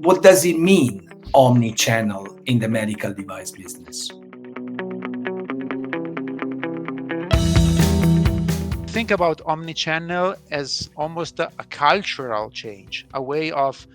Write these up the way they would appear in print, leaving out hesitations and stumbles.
What does it mean, omni-channel, in the medical device business? Think about omnichannel as almost a cultural change, a way of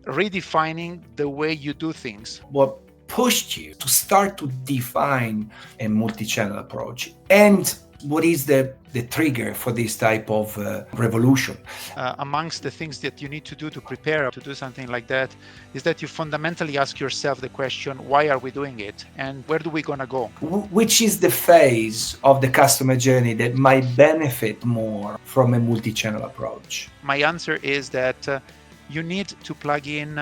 redefining the way you do things. What pushed you to start to define a multi-channel approach? And what is the trigger for this type of revolution? Amongst the things that you need to do to prepare to do something like that is that you fundamentally ask yourself the question, why are we doing it? And where do we gonna go? Which is the phase of the customer journey that might benefit more from a multi-channel approach? My answer is that you need to plug in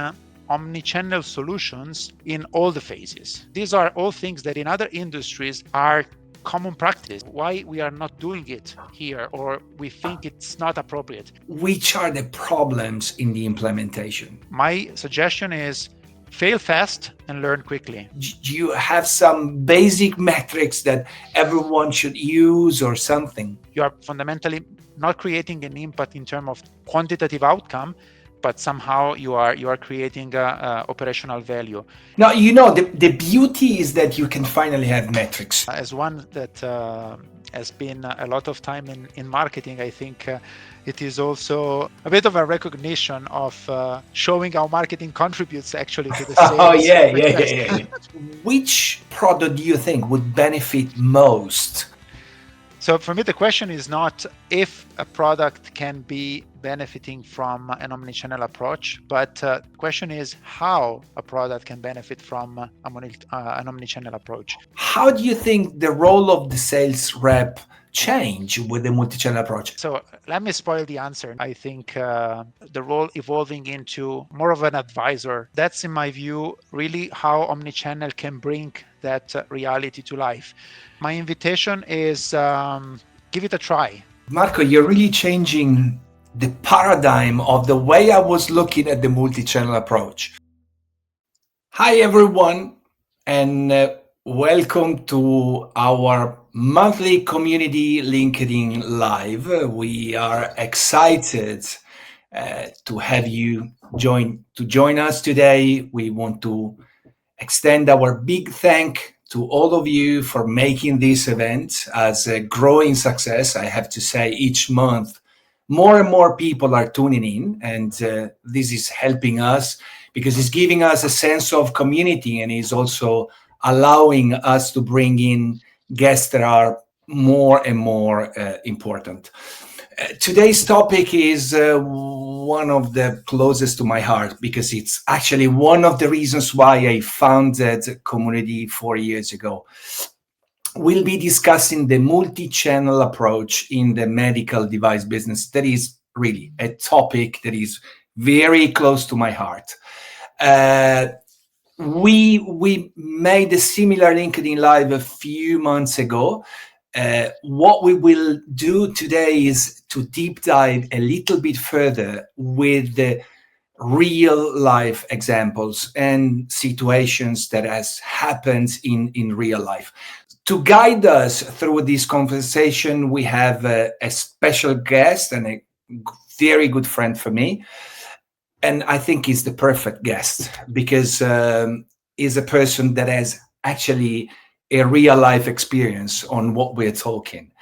omnichannel solutions in all the phases. These are all things that in other industries are common practice. Why we are not doing it here, or we think it's not appropriate? Which are the problems in the implementation? My suggestion is fail fast and learn quickly. Do you have some basic metrics that everyone should use or something? You are fundamentally not creating an impact in terms of quantitative outcome, but somehow you are creating operational value. Now, the beauty is that you can finally have metrics. As one that has been a lot of time in marketing, I think it is also a bit of a recognition of showing how marketing contributes actually to the sales. Oh, yeah. Which product do you think would benefit most? So for me, the question is not if a product can be benefiting from an omnichannel approach, but the question is how a product can benefit from an omnichannel approach. How do you think the role of the sales rep change with the multi-channel approach? So let me spoil the answer. I think the role evolving into more of an advisor. That's, in my view, really how omnichannel can bring that reality to life. My invitation is give it a try. Marco, you're really changing the paradigm of the way I was looking at the multi-channel approach. Hi, everyone, and welcome to our monthly CommuniD LinkedIn Live. We are excited to have you join us today. We want to extend our big thank to all of you for making this event as a growing success. I have to say, each month, more and more people are tuning in, and this is helping us because it's giving us a sense of community and is also allowing us to bring in guests that are more and more important. Today's topic is one of the closest to my heart because it's actually one of the reasons why I founded CommuniD 4 years ago. We'll be discussing the multi-channel approach in the medical device business. That is really a topic that is very close to my heart. We made a similar LinkedIn Live a few months ago. What we will do today is to deep dive a little bit further with the real life examples and situations that has happened in real life. To guide us through this conversation, we have a special guest and a very good friend for me. And I think he's the perfect guest because he's a person that has actually a real life experience on what we're talking.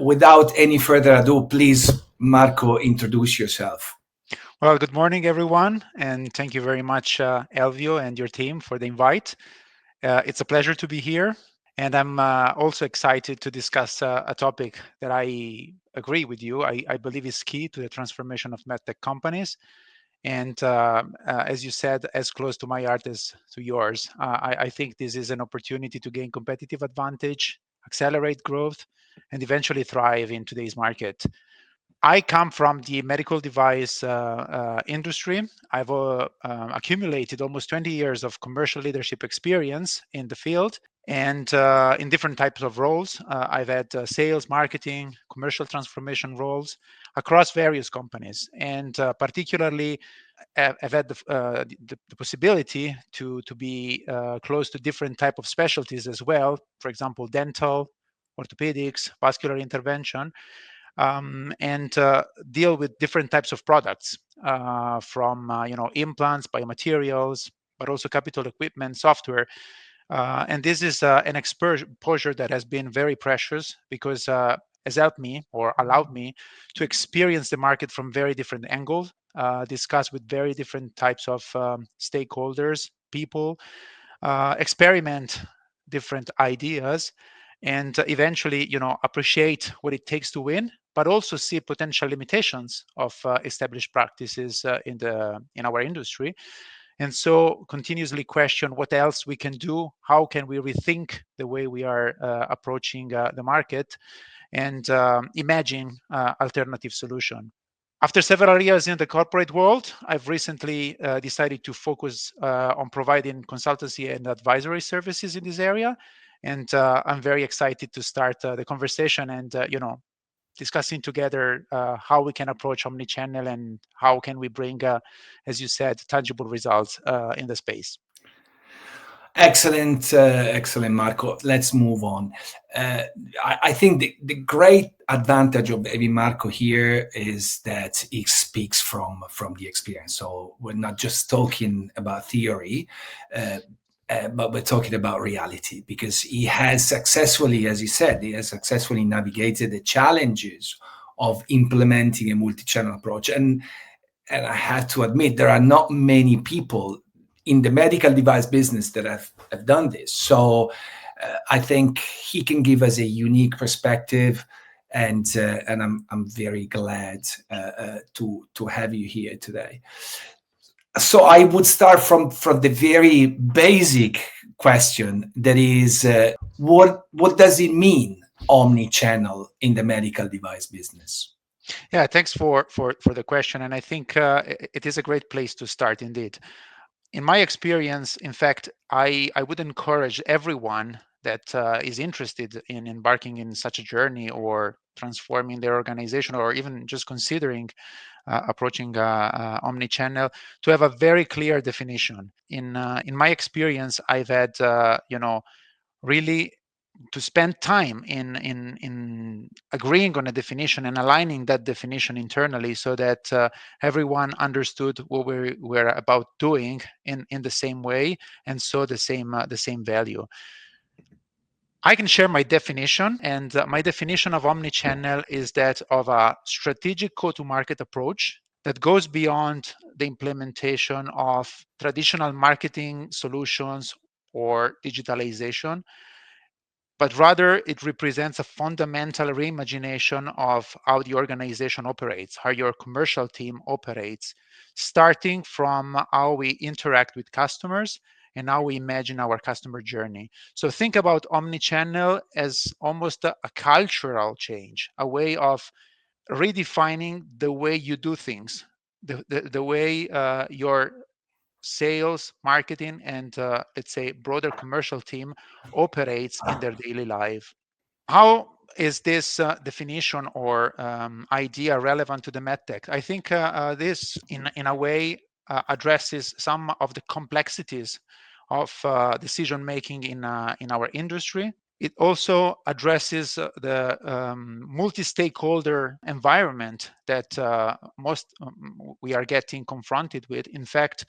Without any further ado, please, Marco, introduce yourself. Well, good morning, everyone. And thank you very much, Elvio and your team, for the invite. It's a pleasure to be here. And I'm also excited to discuss a topic that I agree with you. I believe is key to the transformation of MedTech companies. And as you said, as close to my heart as to yours, I think this is an opportunity to gain competitive advantage, accelerate growth, and eventually thrive in today's market. I come from the medical device industry. I've accumulated almost 20 years of commercial leadership experience in the field and in different types of roles. I've had sales, marketing, commercial transformation roles across various companies, and particularly I've had the possibility to be close to different type of specialties as well. For example, dental, orthopedics, vascular intervention. and deal with different types of products, from implants, biomaterials, but also capital equipment, software. And this is an exposure that has been very precious, because has helped me, or allowed me, to experience the market from very different angles, discuss with very different types of stakeholders, people, experiment different ideas, and eventually, appreciate what it takes to win, but also see potential limitations of established practices in our industry, and so continuously question what else we can do, how can we rethink the way we are approaching the market, and imagine alternative solution. After several years in the corporate world, I've recently decided to focus on providing consultancy and advisory services in this area, and I'm very excited to start the conversation and discussing together how we can approach omnichannel and how can we bring, as you said, tangible results in the space. Excellent, excellent, Marco. Let's move on. I think the great advantage of maybe Marco here is that he speaks from the experience. So we're not just talking about theory, but we're talking about reality, because he has successfully, as he said, he has successfully navigated the challenges of implementing a multi-channel approach. And I have to admit, there are not many people in the medical device business that have done this. So I think he can give us a unique perspective, and I'm very glad to have you here today. So I would start from the very basic question, that is, what does it mean, omni-channel, in the medical device business? Yeah, thanks for the question, and I think it is a great place to start indeed. In my experience, in fact, I would encourage everyone that is interested in embarking in such a journey, or transforming their organization, or even just considering approaching omnichannel, to have a very clear definition. In my experience, I've had really to spend time in agreeing on a definition and aligning that definition internally, so that everyone understood what we were about doing in the same way, and saw the same value. I can share my definition, and my definition of omnichannel is that of a strategic go-to-market approach that goes beyond the implementation of traditional marketing solutions or digitalization, but rather it represents a fundamental reimagination of how the organization operates, how your commercial team operates, starting from how we interact with customers and how we imagine our customer journey. So think about omnichannel as almost a cultural change, a way of redefining the way you do things, the way your sales, marketing, and let's say broader commercial team operates in their daily life. How is this definition or idea relevant to the MedTech? I think this, in a way, addresses some of the complexities of decision making in our industry. It also addresses the multi-stakeholder environment that we are getting confronted with. In fact,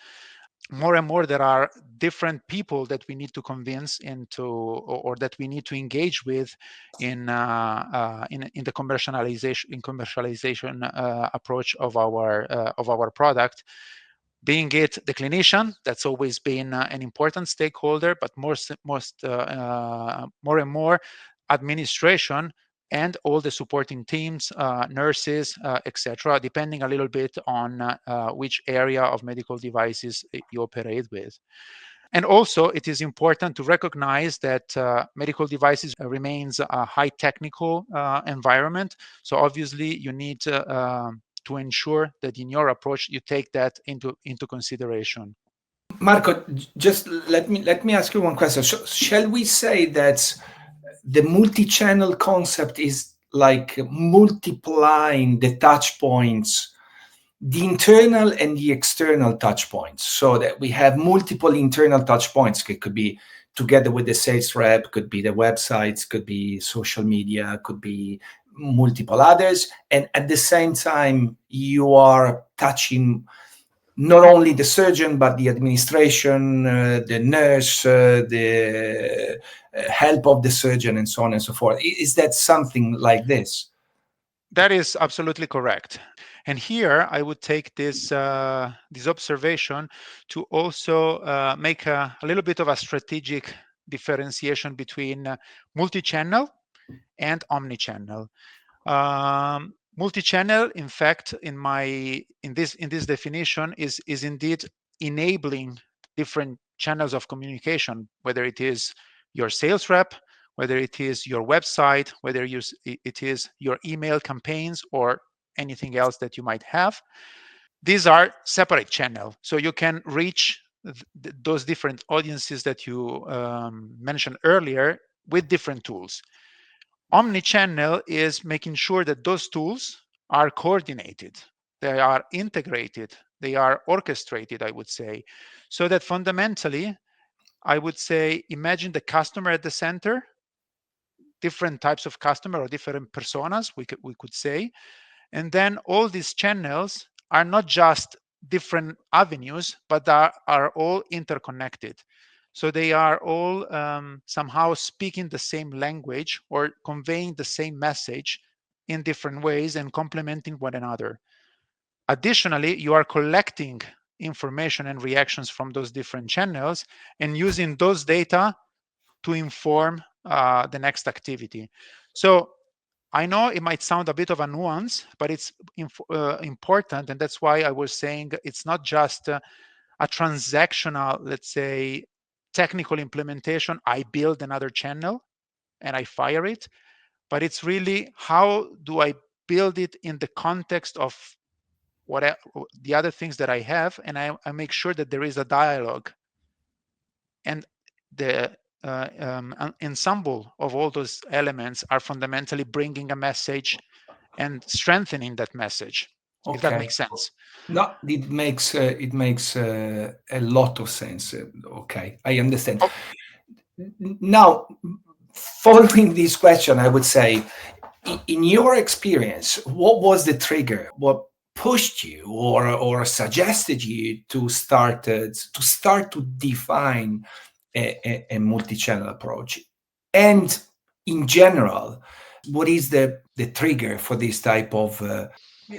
more and more there are different people that we need to convince into, or that we need to engage with in the commercialization approach of our product, being it the clinician. That's always been an important stakeholder, but more and more administration, and all the supporting teams, nurses, etc., depending a little bit on which area of medical devices you operate with. And also, it is important to recognize that medical devices remains a high technical environment. So obviously, you need to ensure that in your approach you take that into consideration. Marco, just let me ask you one question. Shall we say that the multi-channel concept is like multiplying the touch points, the internal and the external touch points, so that we have multiple internal touch points? It could be together with the sales rep, could be the websites, could be social media, could be multiple others, and at the same time you are touching not only the surgeon but the administration, the nurse, the help of the surgeon, and so on and so forth. Is that something like this? That is absolutely correct. And here I would take this observation to also make a little bit of a strategic differentiation between multi-channel and omni-channel. Multi-channel, in fact, in this definition, is indeed enabling different channels of communication, whether it is your sales rep, whether it is your website, whether it is your email campaigns or anything else that you might have. These are separate channels, so you can reach those different audiences that you mentioned earlier with different tools. Omnichannel is making sure that those tools are coordinated, they are integrated, they are orchestrated, I would say, so that fundamentally, I would say, imagine the customer at the center, different types of customer or different personas, we could say, and then all these channels are not just different avenues, but are all interconnected. So they are all somehow speaking the same language or conveying the same message in different ways and complementing one another. Additionally, you are collecting information and reactions from those different channels and using those data to inform the next activity. So I know it might sound a bit of a nuance, but it's important, and that's why I was saying it's not just a transactional, let's say, technical implementation. I build another channel and I fire it, but it's really how do I build it in the context of the other things that I have, and I make sure that there is a dialogue and the ensemble of all those elements are fundamentally bringing a message and strengthening that message, if that Okay. makes sense. No, it makes a lot of sense. Okay, I understand. Oh, Now, following this question, I would say, in your experience, what was the trigger? What pushed you or suggested you to start to define a multi-channel approach? And in general, what is the trigger for this type of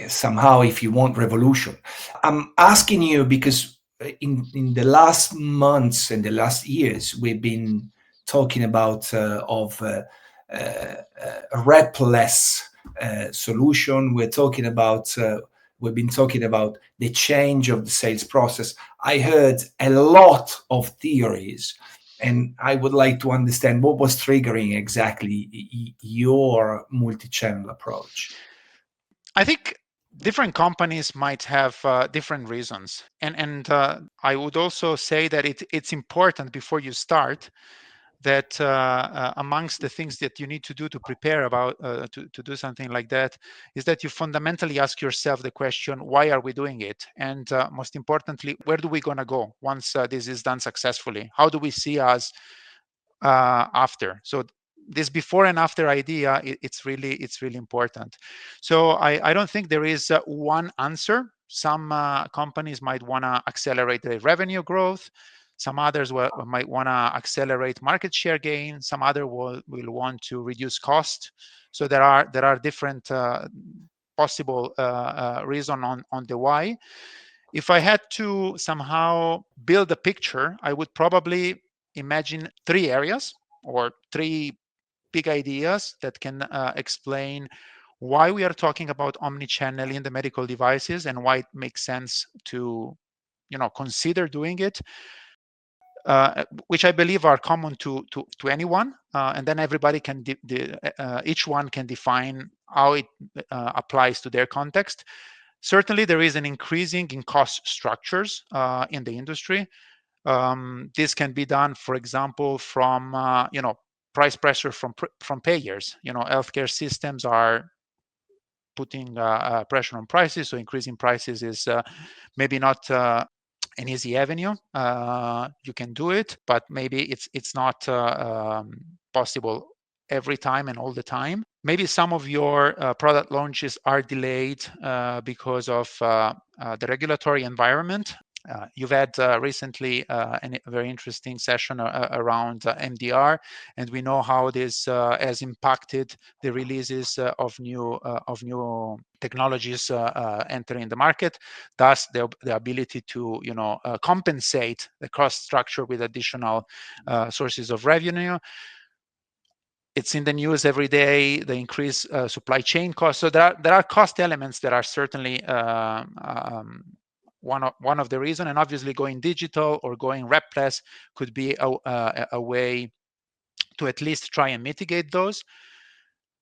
somehow, if you want, revolution? I'm asking you because in the last months and the last years, we've been talking about a repless solution. We've been talking about the change of the sales process. I heard a lot of theories, and I would like to understand what was triggering exactly your multi-channel approach. I think different companies might have different reasons, and I would also say that it's important before you start that amongst the things that you need to do to prepare about to do something like that is that you fundamentally ask yourself the question, why are we doing it? And most importantly, where do we going to go once this is done successfully? How do we see us after? So this before and after idea, it's really important. So I don't think there is one answer. Some companies might want to accelerate their revenue growth, some others might want to accelerate market share gain, some other will want to reduce cost. So there are different possible reason on the why. If I had to somehow build a picture, I would probably imagine three areas or three big ideas that can explain why we are talking about omnichannel in the medical devices and why it makes sense to consider doing it, which I believe are common to anyone, and then everybody can each one can define how it applies to their context. Certainly, there is an increasing in cost structures in the industry. This can be done, for example, from price pressure from payers. Healthcare systems are putting pressure on prices, so increasing prices is maybe not an easy avenue. You can do it, but maybe it's not possible every time and all the time. Maybe some of your product launches are delayed because of the regulatory environment. You've had recently a very interesting session around MDR, and we know how this has impacted the releases of new technologies entering the market. Thus, the ability to compensate the cost structure with additional sources of revenue. It's in the news every day, the increased supply chain costs. So there are cost elements that are certainly one of the reason, and obviously going digital or going repless could be a way to at least try and mitigate those.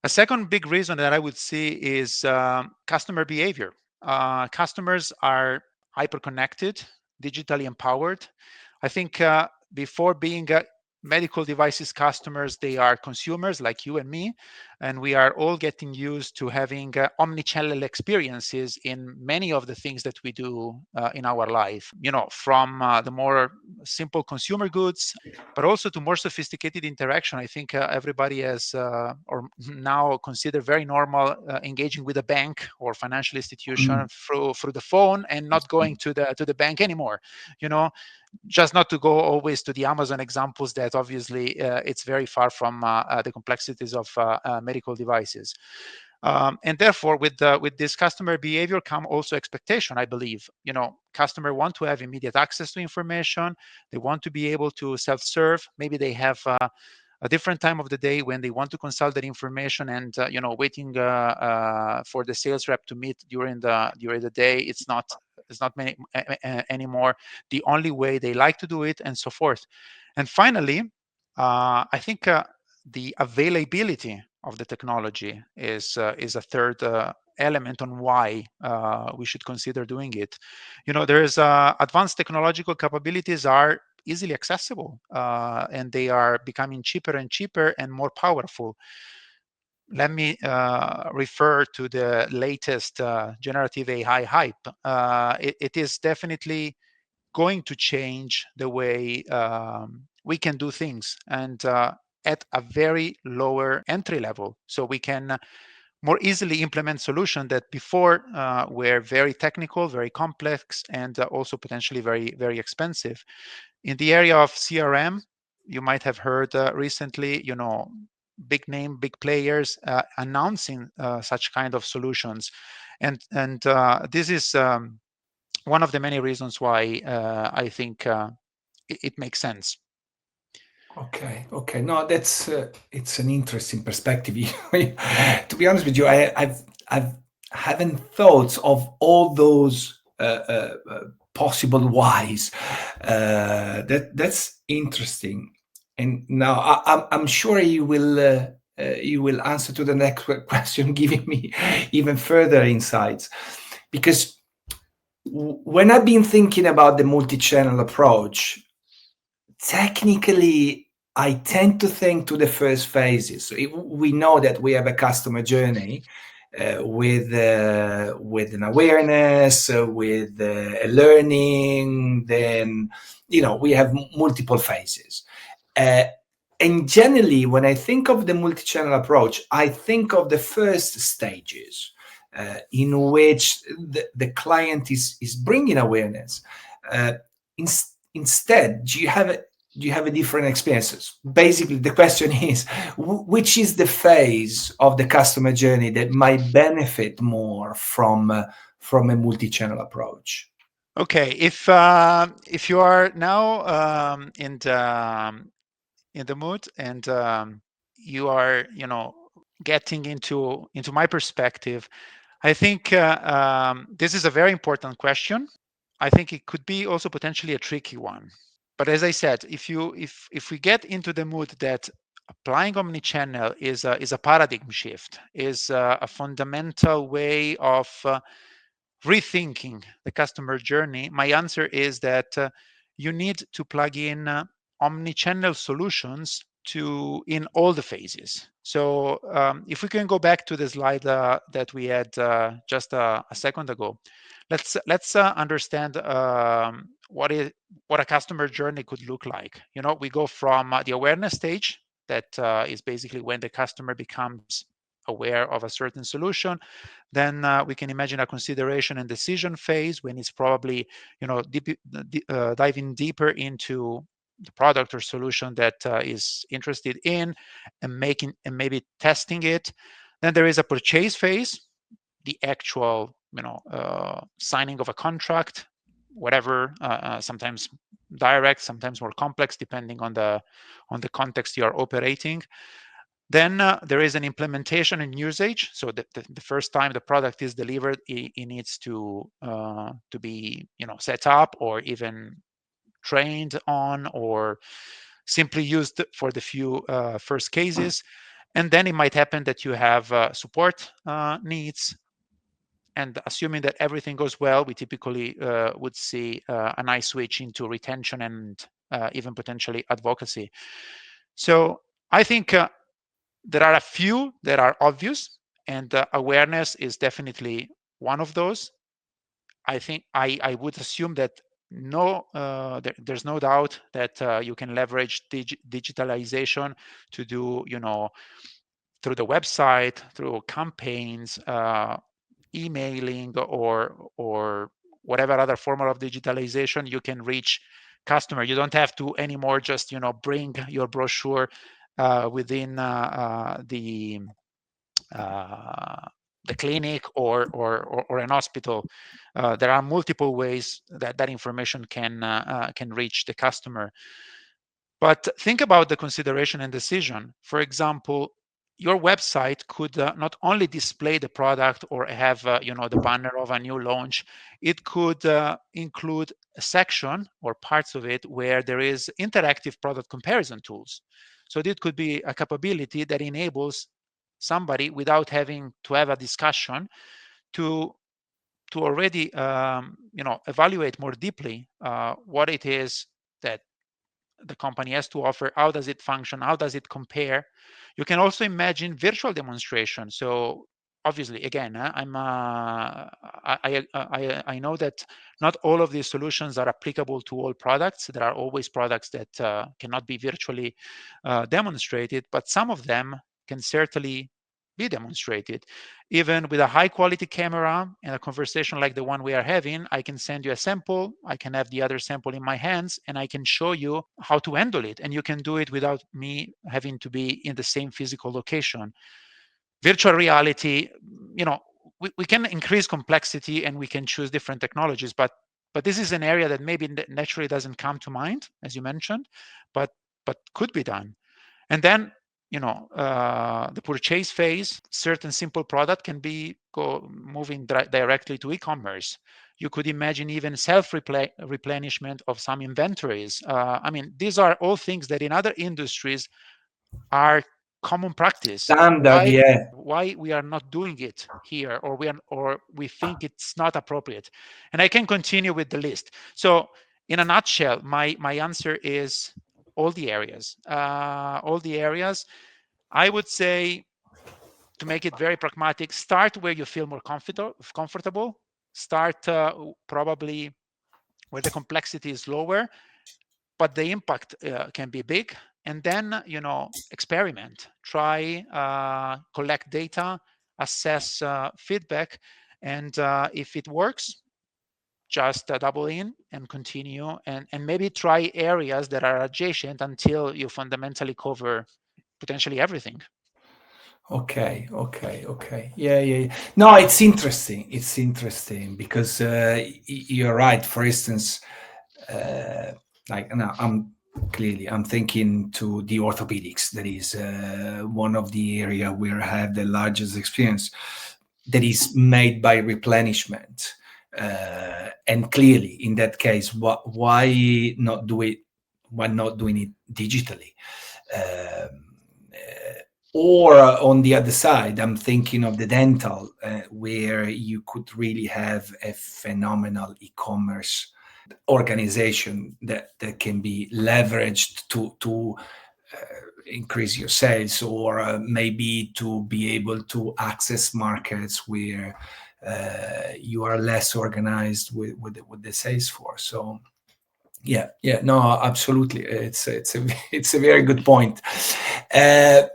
A second big reason that I would see is customer behavior. Customers are hyper connected, digitally empowered. I think before being medical devices customers, they are consumers like you and me, and we are all getting used to having omnichannel experiences in many of the things that we do in our life. From the more simple consumer goods, but also to more sophisticated interaction. I think everybody has or now consider very normal engaging with a bank or financial institution through the phone and not going to the bank anymore. You know, just not to go always to the Amazon examples that obviously it's very far from the complexities of medical devices. And therefore, with this customer behavior come also expectation, I believe. Customer want to have immediate access to information. They want to be able to self-serve. Maybe they have a different time of the day when they want to consult that information, and waiting for the sales rep to meet during the day. It's not many anymore the only way they like to do it, and so forth. And finally, I think the availability of the technology is a third element on why we should consider doing it. There's advanced technological capabilities are easily accessible, and they are becoming cheaper and cheaper and more powerful. Let me refer to the latest generative AI hype. It is definitely going to change the way we can do things, and at a very lower entry level. So we can more easily implement solutions that before were very technical, very complex, and also potentially very, very expensive. In the area of CRM, you might have heard recently, big name, big players announcing such kind of solutions, and this is one of the many reasons why I think it makes sense. Okay. No, that's it's an interesting perspective. To be honest with you, I've haven't thought of all those possible whys. That's interesting. And now I'm sure you will answer to the next question, giving me even further insights, because when I've been thinking about the multi-channel approach, technically I tend to think to the first phases. So we know that we have a customer journey with an awareness, with a learning. Then we have multiple phases. Uh, and generally, when I think of the multi-channel approach, I think of the first stages in which the client is bringing awareness. Uh, Instead, do you have a different experiences? Basically, the question is, which is the phase of the customer journey that might benefit more from a multi-channel approach? Okay, if you are now in the mood, and you are getting into my perspective, I think this is a very important question. I think it could be also potentially a tricky one. But as I said, if we get into the mood that applying omnichannel is a paradigm shift, is a fundamental way of rethinking the customer journey, my answer is that you need to plug in omnichannel solutions in all the phases. So if we can go back to the slide that we had just a second ago, let's understand what a customer journey could look like. We go from the awareness stage, that is basically when the customer becomes aware of a certain solution. Then we can imagine a consideration and decision phase when it's probably, diving deeper into the product or solution that is interested in, and maybe testing it. Then there is a purchase phase, the actual signing of a contract, whatever, sometimes direct, sometimes more complex, depending on the context you are operating. Then there is an implementation and usage. So the first time the product is delivered, it needs to be set up, or even trained on, or simply used for the few first cases. And then it might happen that you have support needs. And assuming that everything goes well, we typically would see a nice switch into retention and even potentially advocacy. So I think there are a few that are obvious, and awareness is definitely one of those. I think I would assume that there's no doubt that you can leverage digitalization to do, through the website, through campaigns, emailing, or whatever other form of digitalization you can reach customer. You don't have to anymore just bring your brochure within the clinic or an hospital. There are multiple ways that information can reach the customer. But think about the consideration and decision. For example, your website could not only display the product or have the banner of a new launch. It could include a section or parts of it where there is interactive product comparison tools. So it could be a capability that enables somebody, without having to have a discussion, to already evaluate more deeply what it is that the company has to offer, how does it function, how does it compare. You can also imagine virtual demonstration. So obviously, again, I know that not all of these solutions are applicable to all products. There are always products that cannot be virtually demonstrated, but some of them can certainly be demonstrated. Even with a high quality camera and a conversation like the one we are having, I can send you a sample, I can have the other sample in my hands, and I can show you how to handle it. And you can do it without me having to be in the same physical location. Virtual reality, we can increase complexity and we can choose different technologies, but this is an area that maybe naturally doesn't come to mind, as you mentioned, but could be done. And then the purchase phase, certain simple product can be moving directly to e-commerce. You could imagine even self-replenishment of some inventories. These are all things that in other industries are common practice. Standard, yeah. Why we are not doing it here, or we think it's not appropriate? And I can continue with the list. So in a nutshell, my answer is all the areas. I would say, to make it very pragmatic, start where you feel more comfortable. Start probably where the complexity is lower, but the impact can be big. And then experiment, try, collect data, assess feedback, and if it works, just double in and continue, and maybe try areas that are adjacent until you fundamentally cover potentially everything. Okay. Yeah. No, it's interesting. Because you're right. For instance, like now, I'm thinking to the orthopedics. That is one of the area where I have the largest experience. That is made by replenishment, and clearly, in that case, why not do it? Why not doing it digitally? Or on the other side, I'm thinking of the dental, where you could really have a phenomenal e-commerce organization that can be leveraged to increase your sales, or maybe to be able to access markets where you are less organized with the sales force. So yeah, no, absolutely, it's it's a very good point. Uh,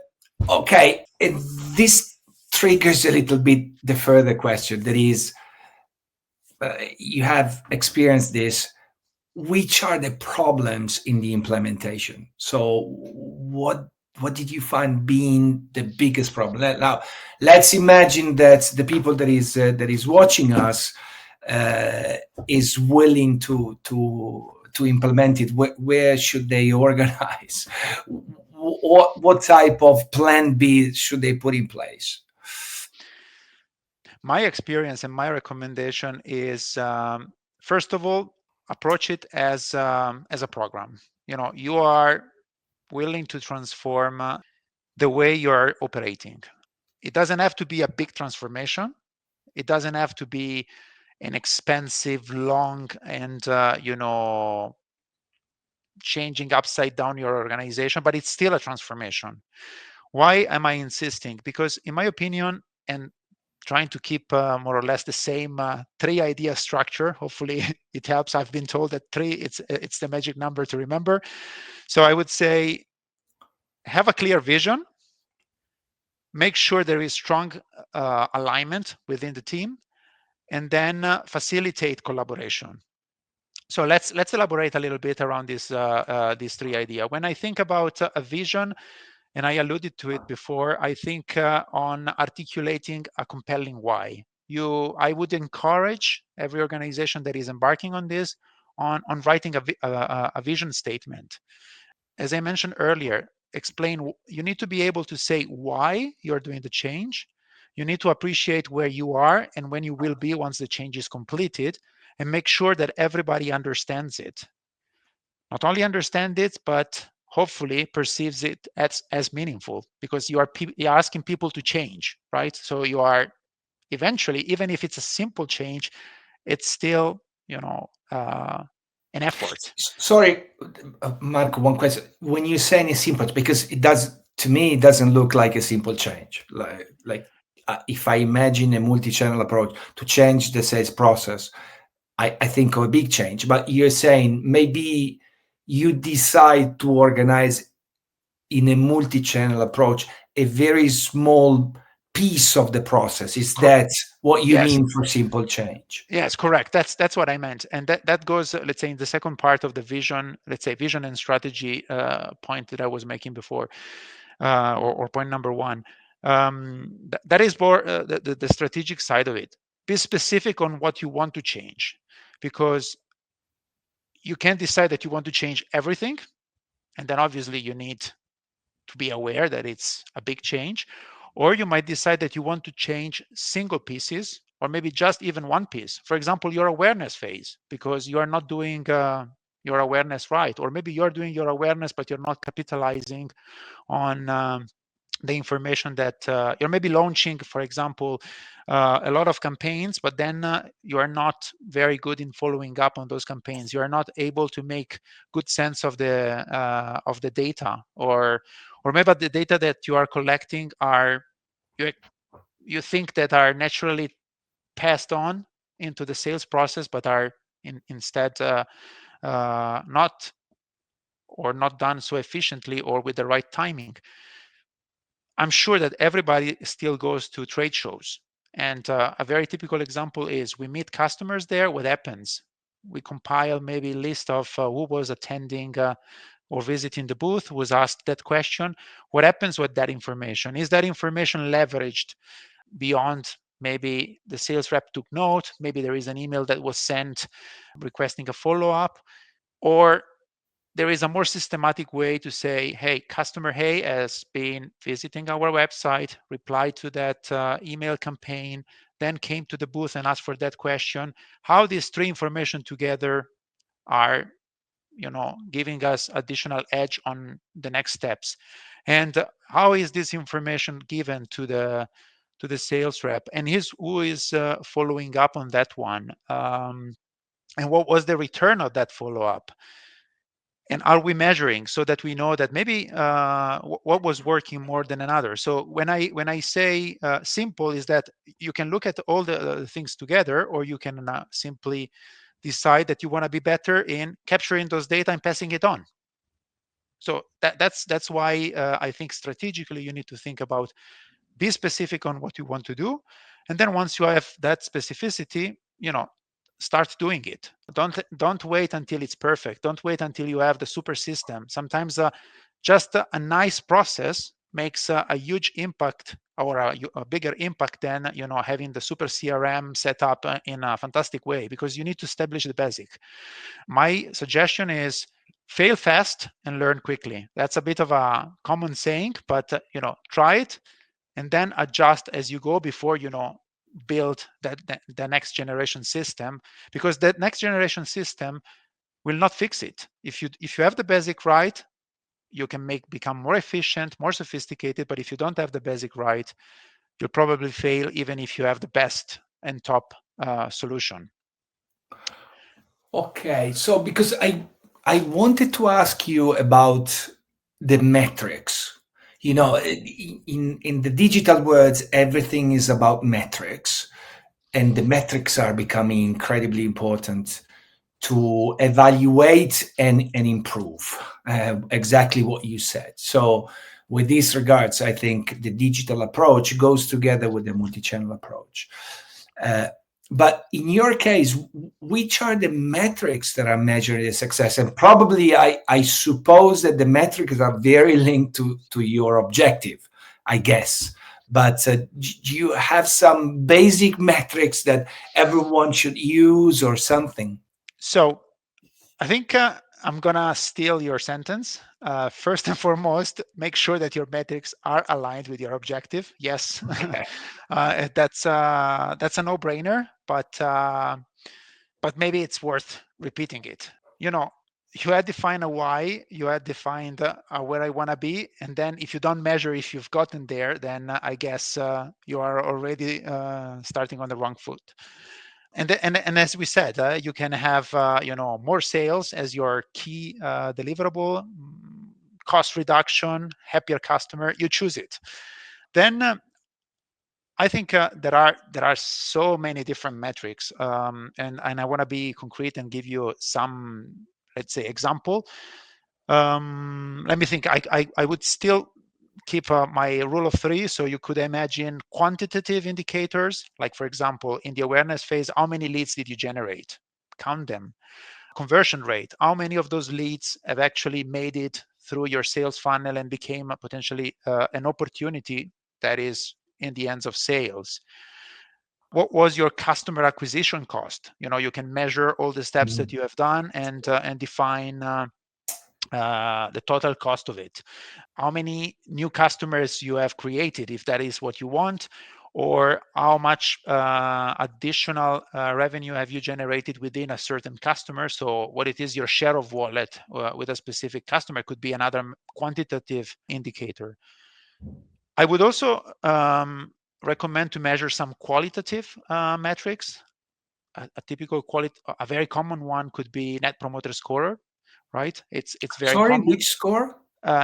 Okay, this triggers a little bit the further question. That is, you have experienced this. Which are the problems in the implementation? So, what did you find being the biggest problem? Now, let's imagine that the people that is watching us uh, is willing to implement it. Where should they organize? What type of plan B should they put in place? My experience and my recommendation is, first of all, approach it as a program. You are willing to transform the way you are operating. It doesn't have to be a big transformation. It doesn't have to be an expensive, long, and changing upside down your organization, but it's still a transformation. Why am I insisting? Because in my opinion, and trying to keep more or less the same three idea structure, hopefully it helps. I've been told that three, it's the magic number to remember. So I would say, have a clear vision, make sure there is strong alignment within the team, and then facilitate collaboration. So let's elaborate a little bit around these three ideas. When I think about a vision, and I alluded to it before, I think on articulating a compelling why. I would encourage every organization that is embarking on this on writing a vision statement. As I mentioned earlier, you need to be able to say why you're doing the change. You need to appreciate where you are and when you will be once the change is completed, and make sure that everybody understands it. Not only understand it, but hopefully perceives it as meaningful, because you're asking people to change, right? So you are eventually, even if it's a simple change, it's still, an effort. Sorry, Marco, one question. When you say it's simple, because it does, to me, it doesn't look like a simple change. Like if I imagine a multi-channel approach to change the sales process, I think of a big change. But you're saying maybe you decide to organize in a multi-channel approach a very small piece of the process. Is that what you Yes. mean for simple change? Yes, correct. That's what I meant, and that goes, let's say, in the second part of the vision, let's say, vision and strategy point that I was making before, or point number one. That is more the strategic side of it. Be specific on what you want to change, because you can't decide that you want to change everything, and then obviously you need to be aware that it's a big change. Or you might decide that you want to change single pieces, or maybe just even one piece. For example, your awareness phase, because you are not doing your awareness right. Or maybe you're doing your awareness, but you're not capitalizing on the information that you're maybe launching, for example, a lot of campaigns, but then you are not very good in following up on those campaigns. You are not able to make good sense of the data, or maybe the data that you are collecting are you you think that are naturally passed on into the sales process, but are instead not, or not done so efficiently or with the right timing. I'm sure that everybody still goes to trade shows. And a very typical example is we meet customers there. What happens? We compile maybe a list of who was attending or visiting the booth, who was asked that question. What happens with that information? Is that information leveraged beyond? Maybe the sales rep took note. Maybe there is an email that was sent requesting a follow-up. Or there is a more systematic way to say, hey, customer A has been visiting our website, replied to that email campaign, then came to the booth and asked for that question. How these three information together are, giving us additional edge on the next steps, and how is this information given to the sales rep, and who is following up on that one, and what was the return of that follow up, and are we measuring so that we know that maybe what was working more than another. So when I say simple, is that you can look at all the things together, or you can simply decide that you want to be better in capturing those data and passing it on. So that's why I think strategically you need to think about be specific on what you want to do, and then once you have that specificity, start doing it. Don't wait until it's perfect. Don't wait until you have the super system. Sometimes just a nice process makes a huge impact, or a bigger impact than having the super CRM set up in a fantastic way, because you need to establish the basic. My suggestion is fail fast and learn quickly. That's a bit of a common saying, but try it and then adjust as you go before build the next generation system, because that next generation system will not fix it. If you have the basic right, you can become more efficient, more sophisticated. But if you don't have the basic right, you'll probably fail even if you have the best and top solution. Okay, so because I wanted to ask you about the metrics. You know, in the digital words, everything is about metrics, and the metrics are becoming incredibly important to evaluate and improve. Exactly what you said. So, with these regards, I think the digital approach goes together with the multi-channel approach. Uh, but in your case, which are the metrics that are measuring the success? And probably, I suppose that the metrics are very linked to your objective, I guess. But do you have some basic metrics that everyone should use or something? So I think I'm gonna steal your sentence. First and foremost, make sure that your metrics are aligned with your objective. Yes, Okay. that's a no-brainer, but maybe it's worth repeating it. You had defined a why, you had defined where I want to be, and then if you don't measure if you've gotten there, then I guess you are already starting on the wrong foot. And as we said, you can have more sales as your key deliverable, cost reduction, happier customer. You choose it. Then I think there are so many different metrics, and I want to be concrete and give you some, let's say, example. Let me think. I would still keep my rule of three. So you could imagine quantitative indicators, like for example, in the awareness phase, how many leads did you generate? Count them. Conversion rate, how many of those leads have actually made it through your sales funnel and became potentially an opportunity that is in the ends of sales? What was your customer acquisition cost? You can measure all the steps that Mm. you have done and define the total cost of it. How many new customers you have created, if that is what you want, or how much additional revenue have you generated within a certain customer. So what it is your share of wallet with a specific customer could be another quantitative indicator. I would also recommend to measure some qualitative metrics. A very common one could be net promoter score, right? It's very Sorry, common. which score?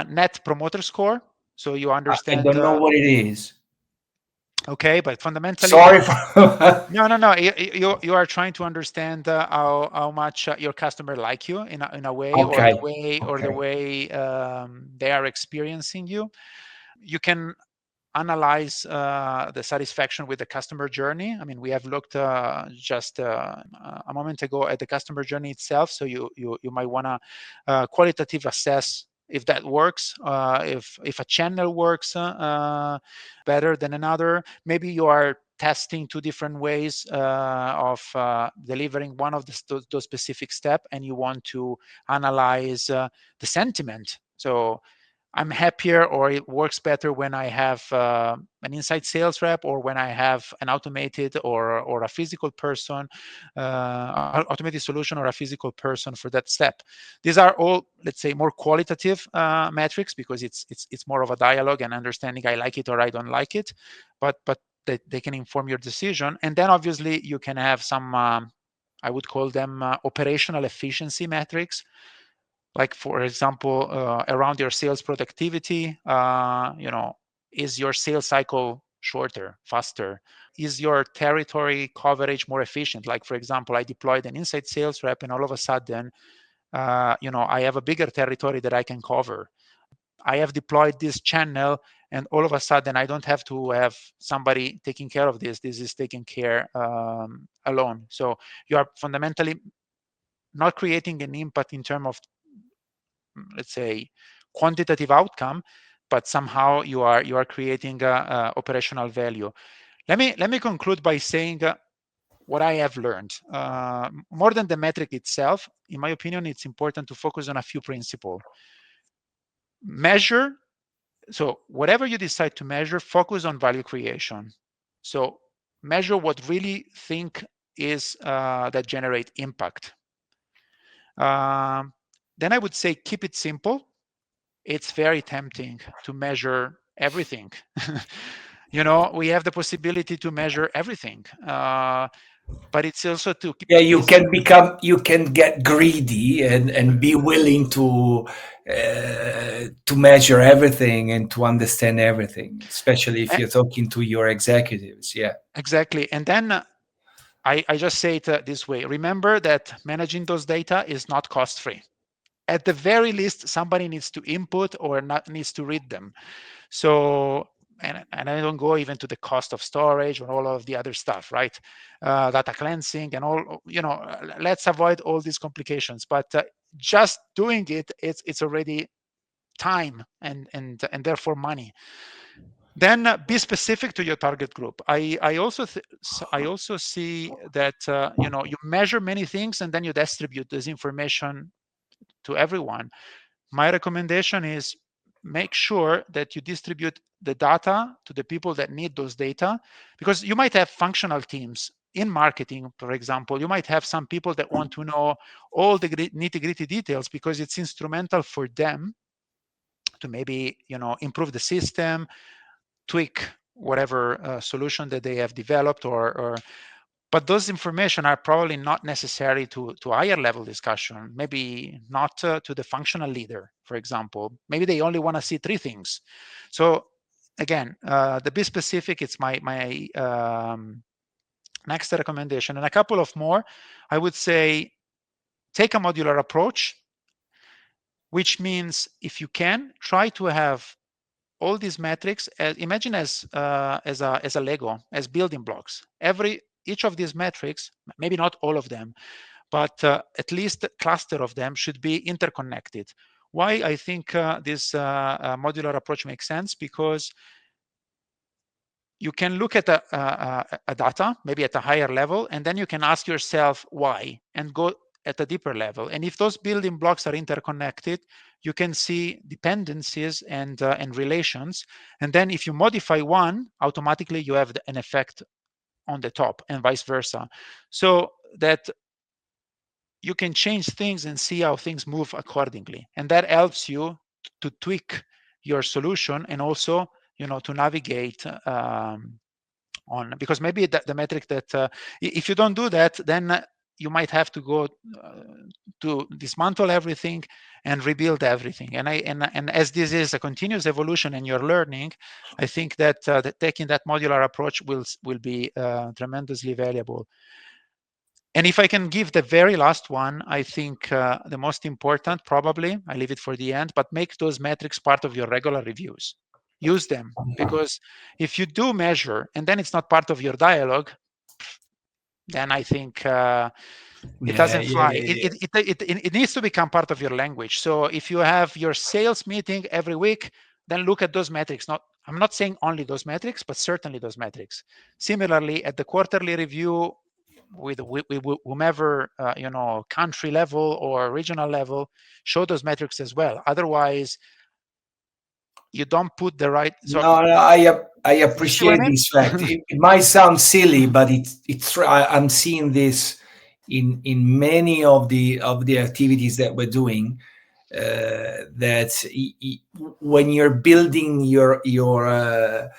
Net promoter score. So you I understand. don't know what it is. Okay, but fundamentally, Sorry for. no. You are trying to understand how much your customer like you in a way, or the Okay. way Okay. they are experiencing you. You can analyze the satisfaction with the customer journey. I mean, we have looked just a moment ago at the customer journey itself. So you might want to qualitative assess if that works, if a channel works better than another. Maybe you are testing two different ways of delivering one of those specific steps, and you want to analyze the sentiment. So I'm happier, or it works better when I have an inside sales rep, or when I have an automated or a physical person, automated solution, or a physical person for that step. These are all, let's say, more qualitative metrics, because it's more of a dialogue and understanding. I like it or I don't like it, but they can inform your decision. And then obviously you can have some. I would call them operational efficiency metrics, like for example around your sales productivity. Is your sales cycle shorter, faster? Is your territory coverage more efficient? Like for example, I deployed an inside sales rep, and all of a sudden I have a bigger territory that I can cover. I have deployed this channel, and all of a sudden I don't have to have somebody taking care of this. This is taken care alone. So you are fundamentally not creating an impact in terms of, let's say, quantitative outcome, but somehow you are creating operational value. Let me conclude by saying what I have learned. More than the metric itself, in my opinion, it's important to focus on a few principles. Measure. So whatever you decide to measure, focus on value creation. So measure what really think is that generate impact. Then I would say keep it simple. It's very tempting to measure everything. We have the possibility to measure everything, but it's also to keep Yeah, you can get greedy and be willing to measure everything and to understand everything, especially if you're talking to your executives. Yeah, exactly. And then I just say it this way. Remember that managing those data is not cost free. At the very least, somebody needs to input or needs to read them. So, and I don't go even to the cost of storage or all of the other stuff, right? Data cleansing and all, let's avoid all these complications. But just doing it's already time and therefore money. Then be specific to your target group. I also see that you measure many things and then you distribute this information to everyone. My recommendation is make sure that you distribute the data to the people that need those data, because you might have functional teams in marketing, for example. You might have some people that want to know all the nitty-gritty details because it's instrumental for them to maybe improve the system, tweak whatever solution that they have developed, but those information are probably not necessary to higher level discussion, maybe not to the functional leader, for example. Maybe they only want to see 3 things. So again, the be specific, it's my next recommendation. And a couple of more. I would say take a modular approach, which means if you can, try to have all these metrics, imagine as a Lego, as building blocks. Each of these metrics, maybe not all of them, but at least a cluster of them should be interconnected. Why I think this modular approach makes sense? Because you can look at a data, maybe at a higher level, and then you can ask yourself why, and go at a deeper level. And if those building blocks are interconnected, you can see dependencies and relations. And then if you modify one, automatically you have an effect on the top, and vice versa. So that you can change things and see how things move accordingly. And that helps you to tweak your solution and also to navigate on, because maybe the metric that if you don't do that, then you might have to go to dismantle everything and rebuild everything. And as this is a continuous evolution and you're learning, I think that taking that modular approach will be tremendously valuable. And if I can give the very last one, I think the most important, probably, I leave it for the end, but make those metrics part of your regular reviews. Use them, because if you do measure and then it's not part of your dialogue, then I think it doesn't fly. It needs to become part of your language. So if you have your sales meeting every week, then look at those metrics. I'm not saying only those metrics, but certainly those metrics. Similarly, at the quarterly review, with whomever, country level or regional level, show those metrics as well. Otherwise, you don't put the right. So, no, I appreciate this fact. It might sound silly, but it's I'm seeing this in many of the activities that we're doing. That when you're building your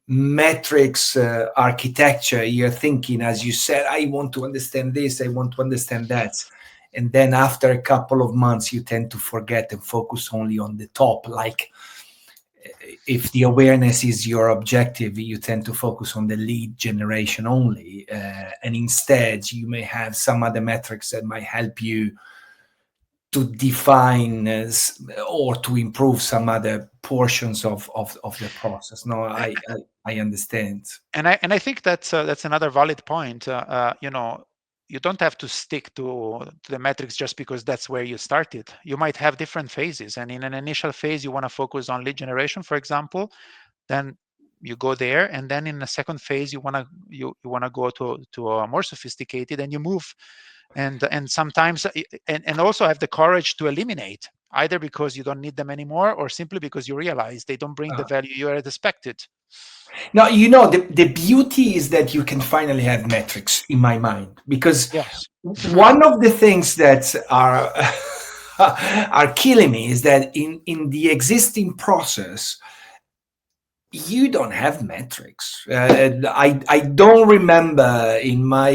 metrics architecture, you're thinking, as you said, I want to understand this, I want to understand that, and then after a couple of months you tend to forget and focus only on the top. Like if the awareness is your objective, you tend to focus on the lead generation only, and instead you may have some other metrics that might help you to define or to improve some other portions of the process. No, I understand. And I think that's another valid point. You don't have to stick to the metrics just because that's where you started. You might have different phases, and in an initial phase, you want to focus on lead generation, for example. Then you go there, and then in the second phase, you want to go to a more sophisticated, and you move, and sometimes and also have the courage to eliminate, either because you don't need them anymore, or simply because you realize they don't bring the value you had expected. Now, the beauty is that you can finally have metrics in my mind, because Yes. one of the things that are are killing me is that in the existing process, you don't have metrics. I don't remember in my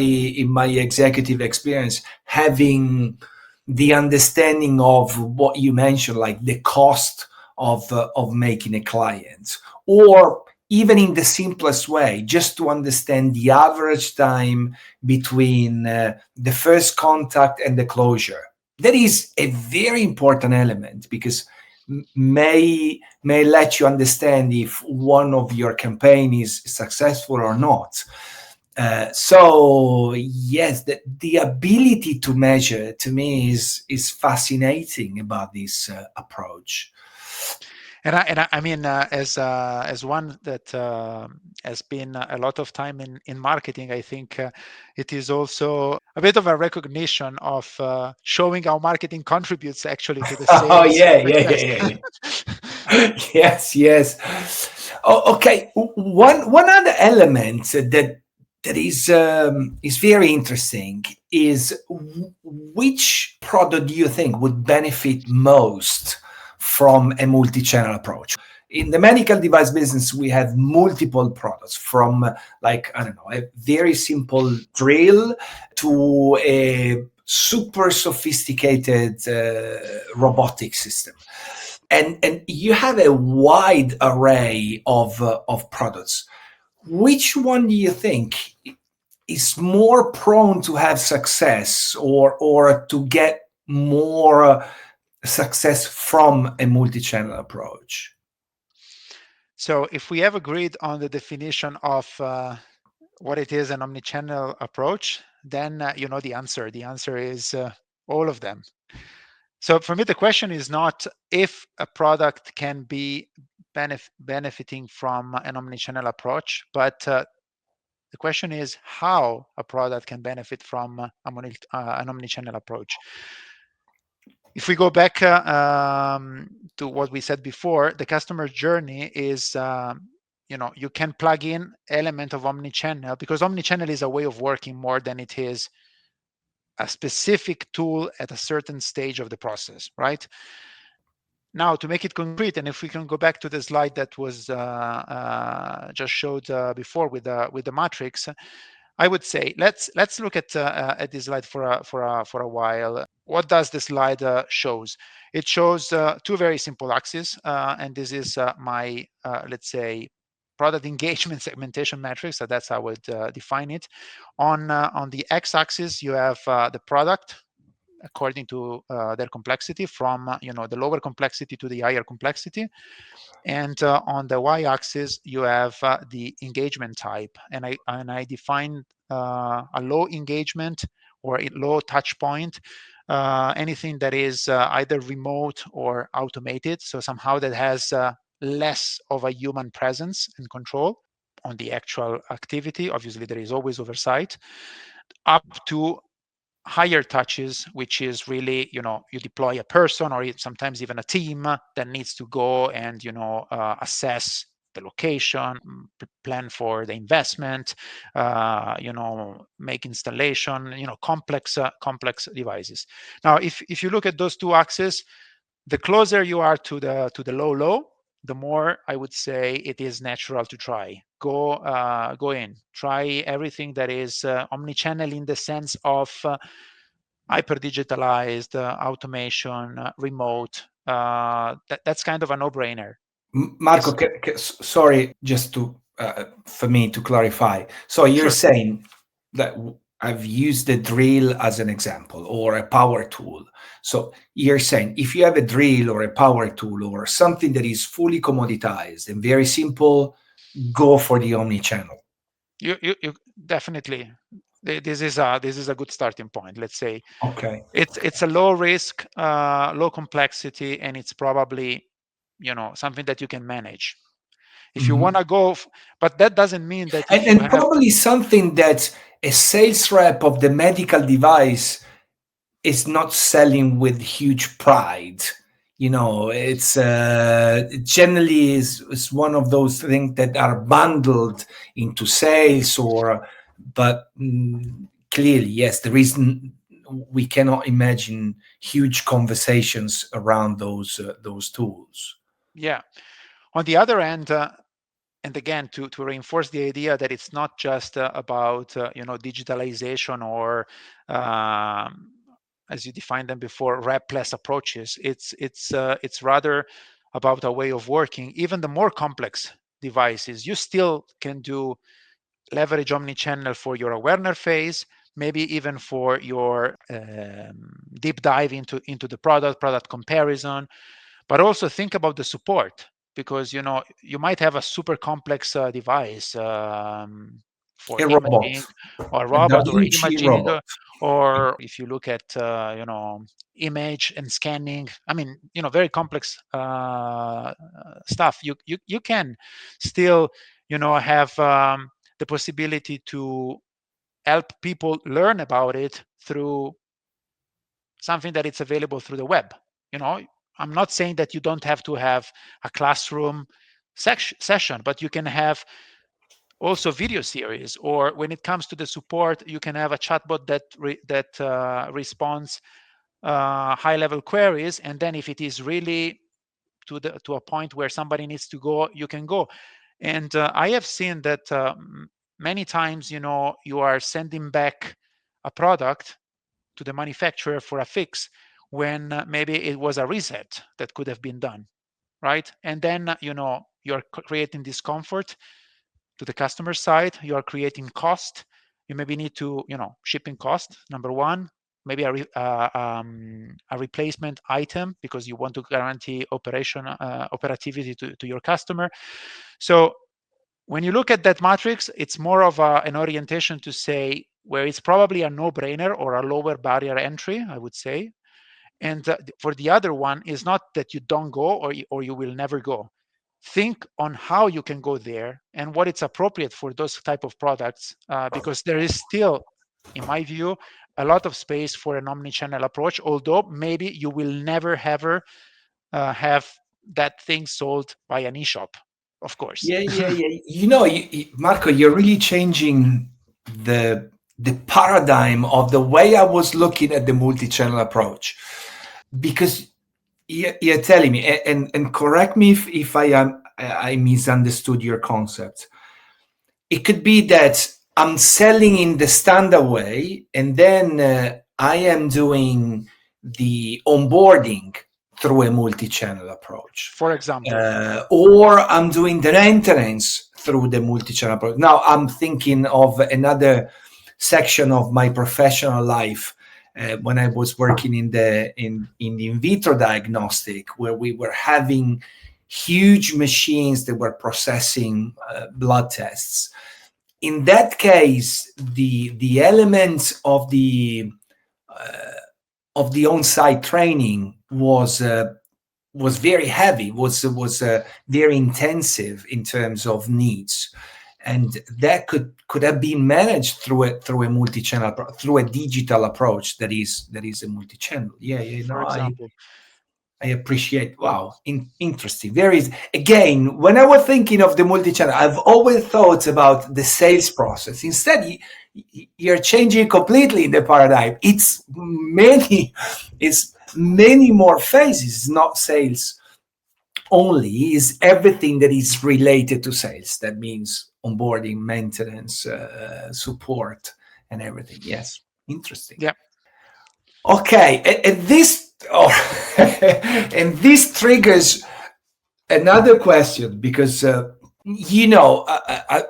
executive experience having the understanding of what you mentioned, like the cost of making a client, or even in the simplest way, just to understand the average time between the first contact and the closure. That is a very important element, because may let you understand if one of your campaign is successful or not. So yes, the ability to measure, to me, is fascinating about this approach. And I mean, as one that has been a lot of time in marketing, I think it is also a bit of a recognition of showing how marketing contributes actually to the Oh sales yeah, yeah, success. yeah, yeah, yeah. Yes, yes. Oh, okay. One other element that is very interesting is which product do you think would benefit most from a multi-channel approach? In the medical device business, we have multiple products, from like, I don't know, a very simple drill to a super sophisticated robotic system, and you have a wide array of products. Which one do you think is more prone to have success, or to get more success from a multi-channel approach? So if we have agreed on the definition of what it is an omnichannel approach, then you know the answer. The answer is all of them. So for me, the question is not if a product can be benefiting from an omnichannel approach, but the question is how a product can benefit from an omnichannel approach. If we go back to what we said before, the customer journey is, you can plug in element of omnichannel, because omnichannel is a way of working more than it is a specific tool at a certain stage of the process, right? Now, to make it concrete, and if we can go back to the slide that was just showed before with the matrix, I would say let's look at this slide for a while. What does the slide shows? It shows two very simple axes, and this is my let's say product engagement segmentation matrix. So that's how I would define it. On the x-axis, you have the product according to their complexity, from the lower complexity to the higher complexity. And on the y-axis, you have the engagement type, and I define a low engagement or a low touch point, anything that is either remote or automated, so somehow that has less of a human presence and control on the actual activity. Obviously, there is always oversight, up to higher touches, which is really, you deploy a person or sometimes even a team that needs to go and, assess the location, plan for the investment, make installation, complex devices. Now, if you look at those two axes, the closer you are to the low, the more I would say it is natural to try. Go in, try everything that is omnichannel, in the sense of hyper digitalized, automation, remote. That's kind of a no-brainer. Marco, sorry, just to for me to clarify. So you're Sure. saying that I've used the drill as an example or a power tool. So you're saying if you have a drill or a power tool or something that is fully commoditized and very simple, go for the omni-channel. You definitely. This is a good starting point. Let's say Okay. it's a low risk, low complexity, and it's probably something that you can manage. If you want Mhm. to go, but that doesn't mean that if you And have. probably something that a sales rep of the medical device is not selling with huge pride. It's generally is one of those things that are bundled into sales, but clearly, yes, the reason we cannot imagine huge conversations around those tools. Yeah. On the other end, and again, to reinforce the idea that it's not just about digitalization or as you defined them before, repless approaches. It's rather about a way of working. Even the more complex devices, you still can do leverage omnichannel for your awareness phase, maybe even for your deep dive into the product comparison, but also think about the support, because you might have a super complex device for A robot, imaging, or a a robot or WC imaging, robot. or if you look at image and scanning, I mean very complex stuff. You can still have the possibility to help people learn about it through something that it's available through the web. you know I'm not saying that you don't have to have a classroom session, but you can have also video series, or when it comes to the support, you can have a chatbot that responds high level queries, and then if it is really to a point where somebody needs to go, you can go. And I have seen that many times you are sending back a product to the manufacturer for a fix when maybe it was a reset that could have been done, right? And then you're creating discomfort to the customer side. You are creating cost. You maybe need to shipping cost, number one, maybe a replacement item because you want to guarantee operativity to your customer. So when you look at that matrix, it's more of an orientation to say where it's probably a no-brainer or a lower barrier entry, I would say. And for the other one is not that you don't go, or you will never go. Think on how you can go there and what it's appropriate for those type of products, because there is still, in my view, a lot of space for an omni-channel approach, although maybe you will never ever have that thing sold by an e-shop, of course. Yeah. Marco, you're really changing the the paradigm of the way I was looking at the multi-channel approach, because you're telling me, and correct me if I misunderstood your concept. It could be that I'm selling in the standard way, and then I am doing the onboarding through a multi-channel approach, For example. or I'm doing the maintenance through the multi-channel approach. Now I'm thinking of another section of my professional life, when I was working in vitro diagnostic, where we were having huge machines that were processing blood tests. In that case, the elements of the on-site training was very heavy, was very intensive in terms of needs, and that could have been managed through a multi-channel through a digital approach that is a multi-channel. Yeah, no, For example. I appreciate. Wow, interesting. Very again, when I was thinking of the multi-channel, I've always thought about the sales process. Instead, you're changing completely the paradigm. It's many more phases. It's not sales only. Is everything that is related to sales. That means onboarding, maintenance, support, and everything. Yes, interesting. Yeah. Okay, and this and this triggers another question, because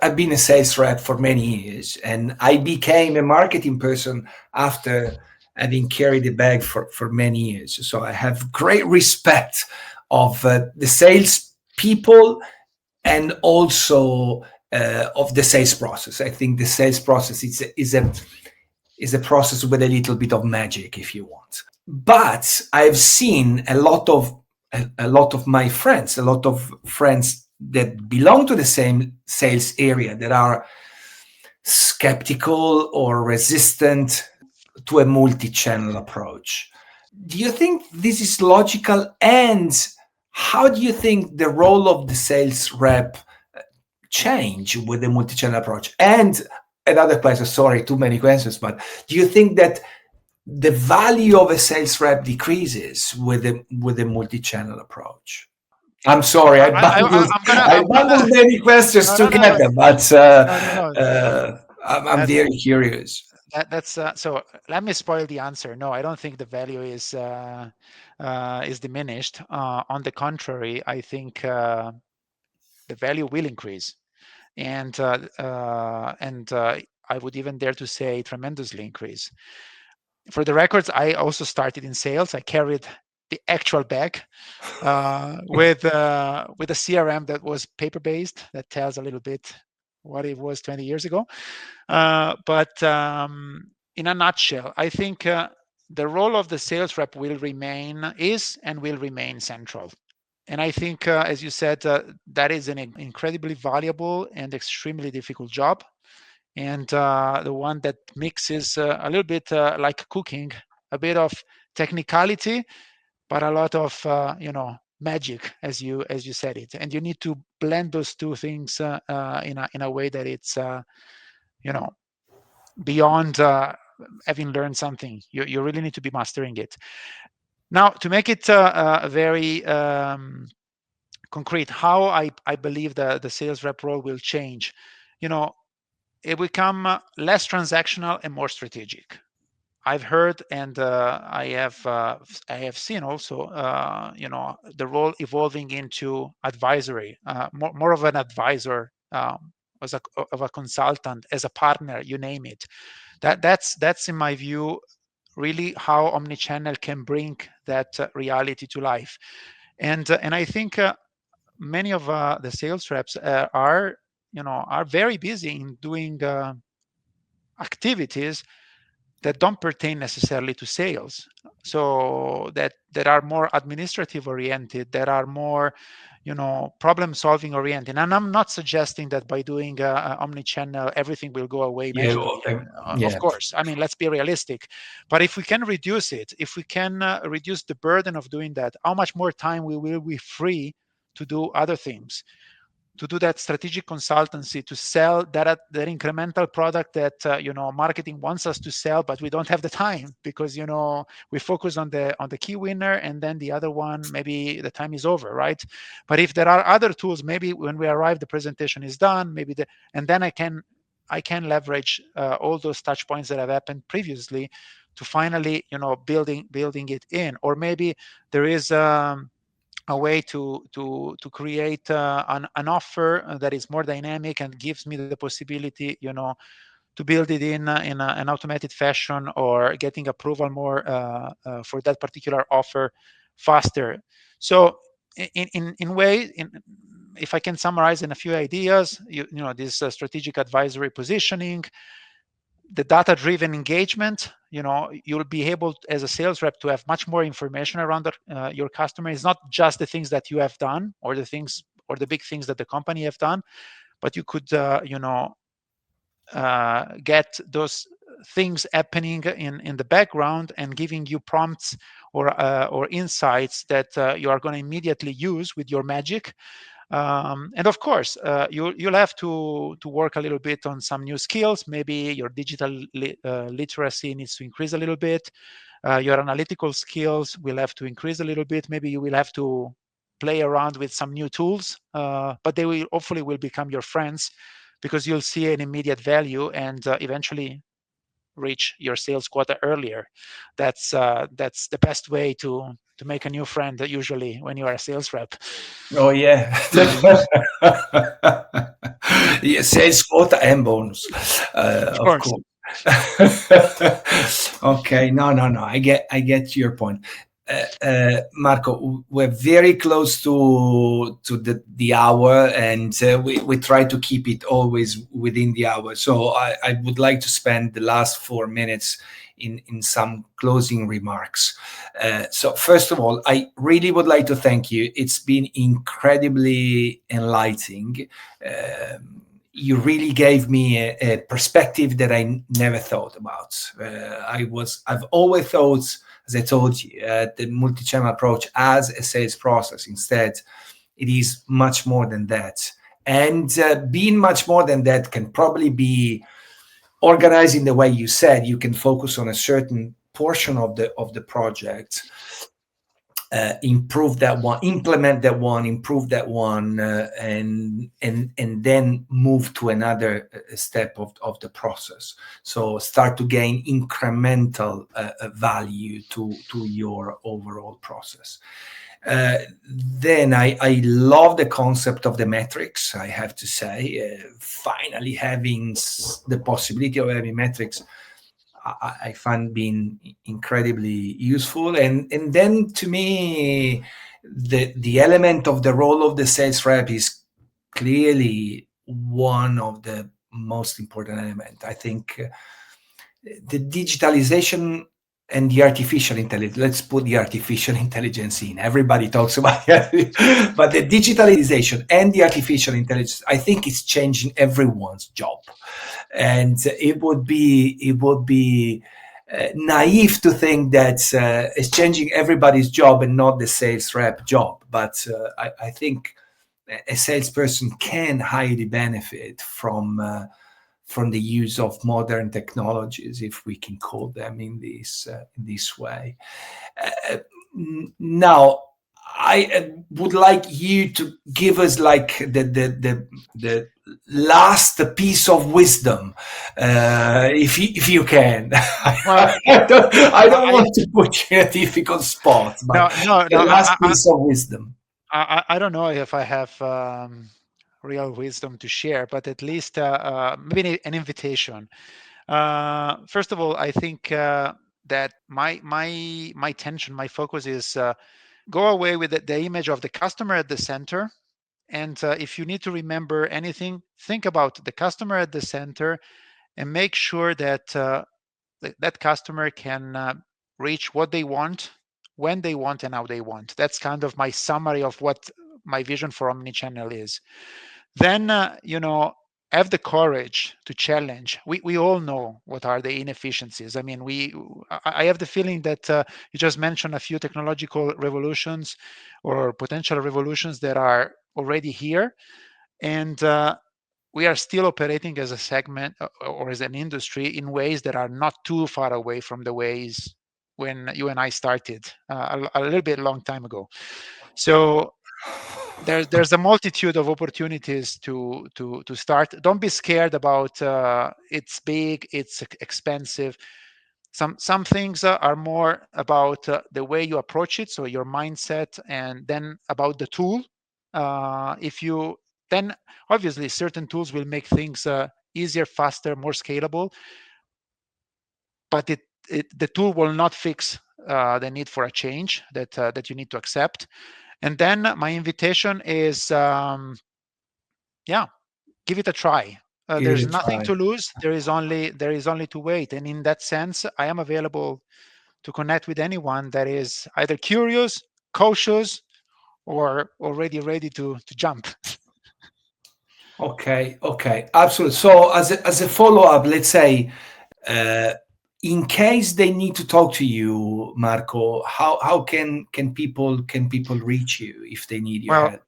I've been a sales rep for many years, and I became a marketing person after having carried the bag for many years. So I have great respect of the sales people and also of the sales process. I think the sales process is a process with a little bit of magic, if you want. But I've seen a lot of my friends, a lot of friends that belong to the same sales area that are skeptical or resistant to a multi-channel approach. Do you think this is logical? And how do you think the role of the sales rep change with the multi-channel approach? And another question, sorry, too many questions, but do you think that the value of a sales rep decreases with a multi-channel approach? I'm sorry, I bundled I I'm gonna. bundled many questions No, no, no, no, together, but no, no, no. I'm That's very curious. that's so. Let me spoil the answer. No, I don't think the value is diminished. On the contrary, I think the value will increase, and I would even dare to say tremendously increase. For the records, I also started in sales. I carried the actual bag with a CRM that was paper based. That tells a little bit what it was 20 years ago. But in a nutshell, I think the role of the sales rep is and will remain central. And I think, as you said, that is an incredibly valuable and extremely difficult job, and the one that mixes a little bit like cooking, a bit of technicality, but a lot of magic, as you said it. And you need to blend those two things in a way that it's you know beyond having learned something. You really need to be mastering it. Now, to make it very concrete, how I believe the sales rep role will change. You know, it will become less transactional and more strategic. I've heard, and I have seen also, the role evolving into advisory, more of an advisor, as of a consultant, as a partner, you name it. That's in my view really how omnichannel can bring that reality to life. And I think many of the sales reps are very busy in doing activities that don't pertain necessarily to sales, so that are more administrative oriented, that are more problem solving oriented. And I'm not suggesting that by doing omni-channel everything will go away Yeah, magically. Of yeah, course, I mean, let's be realistic. But if we can reduce it, if we can reduce the burden of doing that, how much more time we will be free to do other things, to do that strategic consultancy, to sell that incremental product that marketing wants us to sell, but we don't have the time because we focus on the key winner, and then the other one, maybe the time is over, right? But if there are other tools, maybe when we arrive the presentation is done, and then I can leverage all those touch points that have happened previously to finally building it in. Or maybe there is a way to create an offer that is more dynamic and gives me the possibility to build it in an automated fashion, or getting approval more for that particular offer faster. So in way in if I can summarize in a few ideas, this strategic advisory positioning, the data-driven engagement. You'll be able, as a sales rep, to have much more information around your customer. It's not just the things that you have done, or the big things that the company have done, but you could get those things happening in the background and giving you prompts or insights that you are going to immediately use with your magic. And of course, you'll have to work a little bit on some new skills. Maybe your digital literacy needs to increase a little bit. Your analytical skills will have to increase a little bit. Maybe you will have to play around with some new tools, but they will hopefully become your friends, because you'll see an immediate value, and eventually reach your sales quota earlier. That's the best way to make a new friend usually when you are a sales rep. Oh yeah. Yeah, sales quota and bonus, Of of course. course. Okay, no. I get your point. Marco, we're very close to the hour, and we try to keep it always within the hour. So I would like to spend the last 4 minutes in some closing remarks. So first of all, I really would like to thank you. It's been incredibly enlightening. You really gave me a perspective that I never thought about. I've always thought, as I told you, the multi-channel approach as a sales process. Instead, it is much more than that. And being much more than that can probably be organizing the way you said. You can focus on a certain portion of the project, improve that one, implement that one, improve that one, and then move to another step of the process. So start to gain incremental value to your overall process. Then I love the concept of the metrics. I have to say, finally having the possibility of having metrics, I find being incredibly useful. And then to me, the element of the role of the sales rep is clearly one of the most important element. I think the digitalization and the artificial intelligence, let's put the artificial intelligence in. Everybody talks about it, but the digitalization and the artificial intelligence, I think it's changing everyone's job. And it would be naive to think that it's changing everybody's job and not the sales rep job. But I think a salesperson can highly benefit from the use of modern technologies, if we can call them in this way. Uh, Now, I would like you to give us like the last piece of wisdom, if you can. Well, I don't I want to put you in a difficult spot, but no no the no last piece of wisdom. I don't know if I have real wisdom to share, but at least maybe an invitation. First of all, I think that my tension, my focus is go away with the image of the customer at the center. And if you need to remember anything, think about the customer at the center and make sure that that customer can reach what they want, when they want, and how they want. That's kind of my summary of what my vision for Omnichannel is. Then, have the courage to challenge. We all know what are the inefficiencies. I mean, I have the feeling that you just mentioned a few technological revolutions or potential revolutions that are already here, and we are still operating as a segment or as an industry in ways that are not too far away from the ways when you and I started a little bit long time ago. So there's a multitude of opportunities to start. Don't be scared about it's big, it's expensive. Some things are more about the way you approach it, so your mindset, and then about the tool. If you then obviously certain tools will make things easier, faster, more scalable, but the tool will not fix the need for a change that you need to accept. And then my invitation is, yeah, give it a try. Give it There's a nothing try. to lose. There is only to wait. And in that sense, I am available to connect with anyone that is either curious, cautious, or already ready to jump. Okay, absolutely. So as a follow up, let's say, uh, in case they need to talk to you, Marco, how can people reach you if they need your Well, help?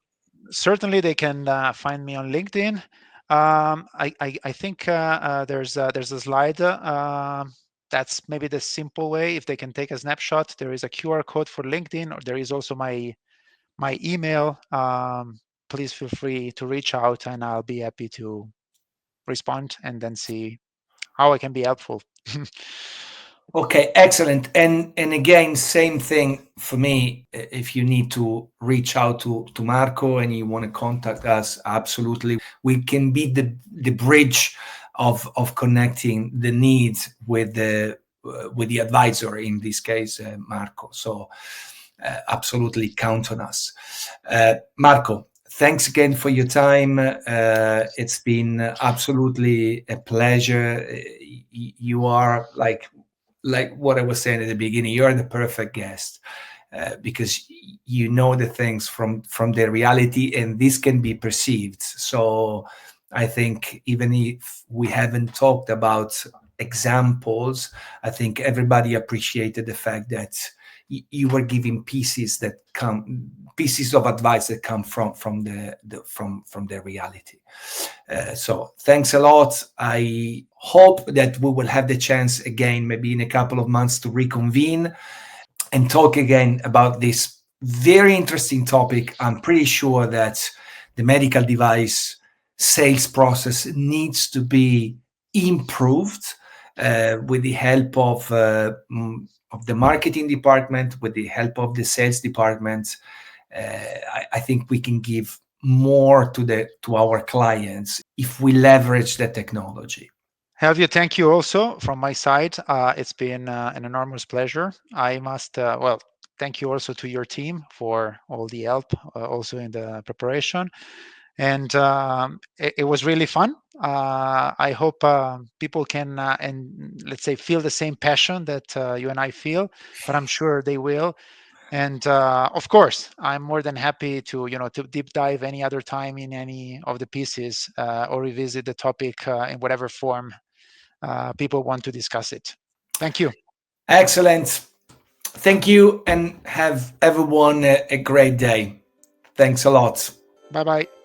certainly they can find me on LinkedIn. I think there's a slide. That's maybe the simple way. If they can take a snapshot, there is a QR code for LinkedIn, or there is also my email. Please feel free to reach out, and I'll be happy to respond and then see how I can be helpful. Okay, excellent. And again, same thing for me. If you need to reach out to Marco and you want to contact us, absolutely, we can be the bridge of connecting the needs with the advisor, in this case, Marco. So absolutely count on us. Marco, thanks again for your time. It's been absolutely a pleasure. You are like what I was saying at the beginning. You're the perfect guest because you know the things from the reality, and this can be perceived. So I think even if we haven't talked about examples, I think everybody appreciated the fact that you were giving pieces of advice that come from the reality. So thanks a lot. I hope that we will have the chance again, maybe in a couple of months, to reconvene and talk again about this very interesting topic. I'm pretty sure that the medical device sales process needs to be improved with the help of the marketing department, with the help of the sales department. I think we can give more to our clients if we leverage the technology. Elvio, thank you also from my side. It's been an enormous pleasure. I must, thank you also to your team for all the help, also in the preparation. And it was really fun. I hope people can, and let's say, feel the same passion that you and I feel, but I'm sure they will. And of course, I'm more than happy to, to deep dive any other time in any of the pieces or revisit the topic in whatever form people want to discuss it. Thank you. Excellent. Thank you, and have everyone a great day. Thanks a lot. Bye bye.